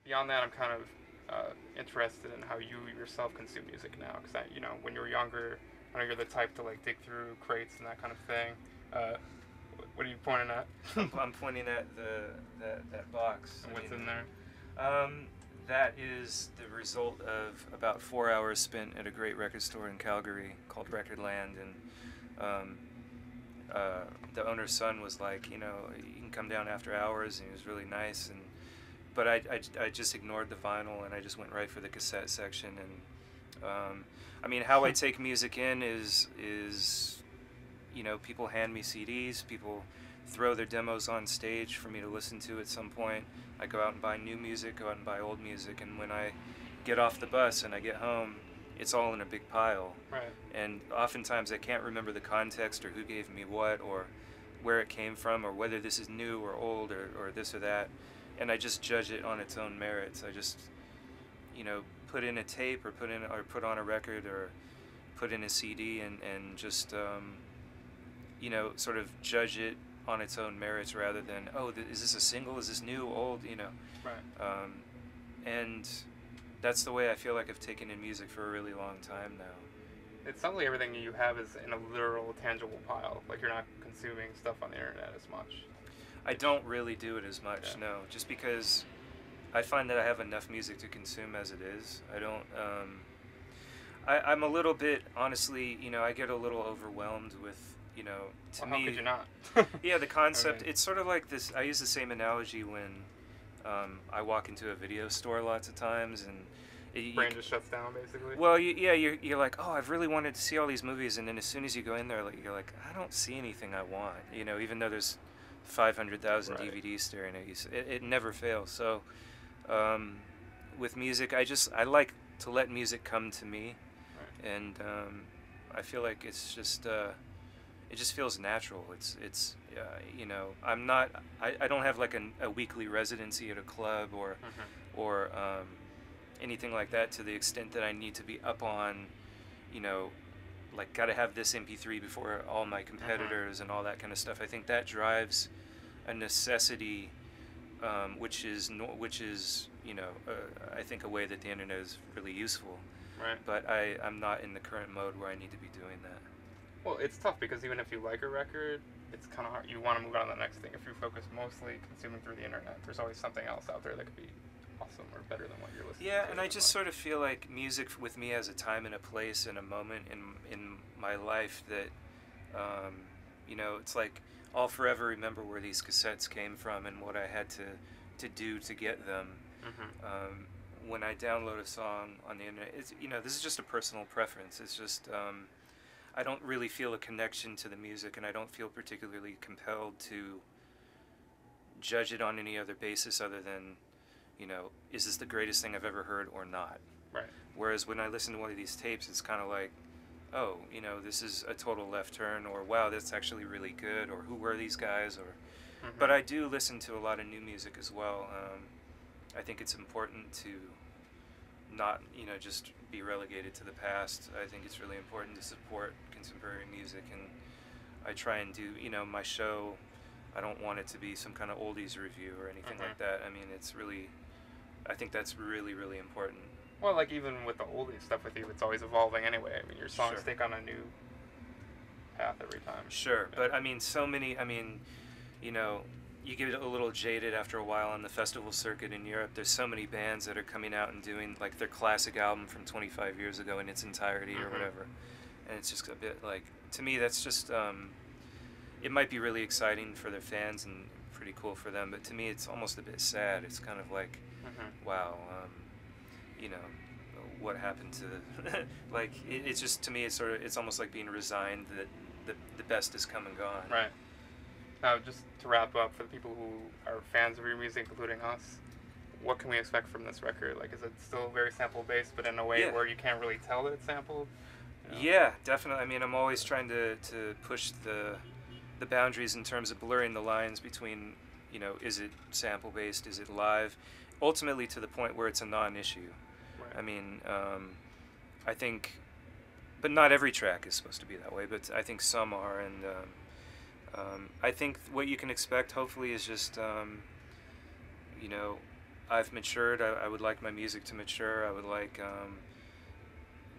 beyond that, I'm kind of interested in how you yourself consume music now. Because when you were younger, I know you're the type to like dig through crates and that kind of thing. Uh, what are you pointing at? I'm pointing at that box. And what's in there? Um, that is the result of about 4 hours spent at a great record store in Calgary called Recordland, and the owner's son was like, you can come down after hours, and he was really nice. And but I just ignored the vinyl and I just went right for the cassette section. And I mean, how I take music in is people hand me CDs, people throw their demos on stage for me to listen to at some point. I go out and buy new music, go out and buy old music, and when I get off the bus and I get home, it's all in a big pile. Right. And oftentimes I can't remember the context or who gave me what or where it came from or whether this is new or old or this or that. And I just judge it on its own merits. I just, put in a tape or put on a record or put in a CD and just, sort of judge it on its own merits rather than, is this a single? Is this new, old? Right. And that's the way I feel like I've taken in music for a really long time now. It sounds like everything you have is in a literal, tangible pile. Like you're not consuming stuff on the internet as much. I don't really do it as much, Yeah. no. Just because I find that I have enough music to consume as it is. I don't. I'm a little bit, honestly, I get a little overwhelmed with, to How me. could you not? Yeah, the concept. I mean, It's sort of like this. I use the same analogy when I walk into a video store lots of times, and brain just shuts down basically. well, you're like, oh, I've really wanted to see all these movies, and then as soon as you go in there, like you're like, I don't see anything I want, even though there's 500,000 Right. DVDs staring at you. So it never fails. So with music, I like to let music come to me, Right. and I feel like it's just it just feels natural. I'm not I don't have like a weekly residency at a club or anything like that to the extent that I need to be up on, like got to have this MP3 before all my competitors and all that kind of stuff. I think that drives a necessity, which is I think a way that the internet is really useful. Right. But I'm not in the current mode where I need to be doing that. Well, it's tough because even if you like a record, it's kind of hard. You want to move on to the next thing. If you focus mostly consuming through the internet, there's always something else out there that could be awesome or better than what you're listening to. Yeah, and I just sort of feel like music with me has a time and a place and a moment in my life that, it's like I'll forever remember where these cassettes came from and what I had to do to get them. When I download a song on the internet, this is just a personal preference. It's just I don't really feel a connection to the music, and I don't feel particularly compelled to judge it on any other basis other than, is this the greatest thing I've ever heard or not? Right. Whereas when I listen to one of these tapes, it's kind of like, oh, this is a total left turn, or wow, that's actually really good, or who were these guys, or. But I do listen to a lot of new music as well. I think it's important to not, just be relegated to the past. I think it's really important to support contemporary music, and I try and do, my show. I don't want it to be some kind of oldies review or anything like that. I mean, I think that's really, really important. Well, like even with the oldies stuff with you, it's always evolving anyway. I mean, your songs take on a new path every time. Sure, yeah. But I mean, you get a little jaded after a while on the festival circuit in Europe. There's so many bands that are coming out and doing like their classic album from 25 years ago in its entirety or whatever. And it's just a bit like, to me, that's just, it might be really exciting for their fans and pretty cool for them, but to me it's almost a bit sad. It's kind of like, wow, what happened to like, it's just, to me, it's almost like being resigned that the best has come and gone. Right. Now, just to wrap up, for the people who are fans of your music, including us, what can we expect from this record? Like, is it still very sample-based, but in a way where you can't really tell that it's sampled? Yeah, definitely. I mean, I'm always trying to push the boundaries in terms of blurring the lines between, is it sample-based, is it live? Ultimately to the point where it's a non-issue. Right. I mean, I think, but not every track is supposed to be that way, but I think some are, and I think what you can expect, hopefully, is just, I've matured. I would like my music to mature. I would like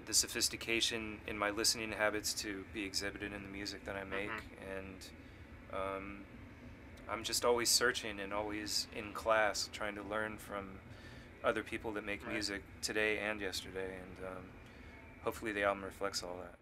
the sophistication in my listening habits to be exhibited in the music that I make. Mhm. And um, I'm just always searching and always in class trying to learn from other people that make Right. music today and yesterday. And hopefully the album reflects all that.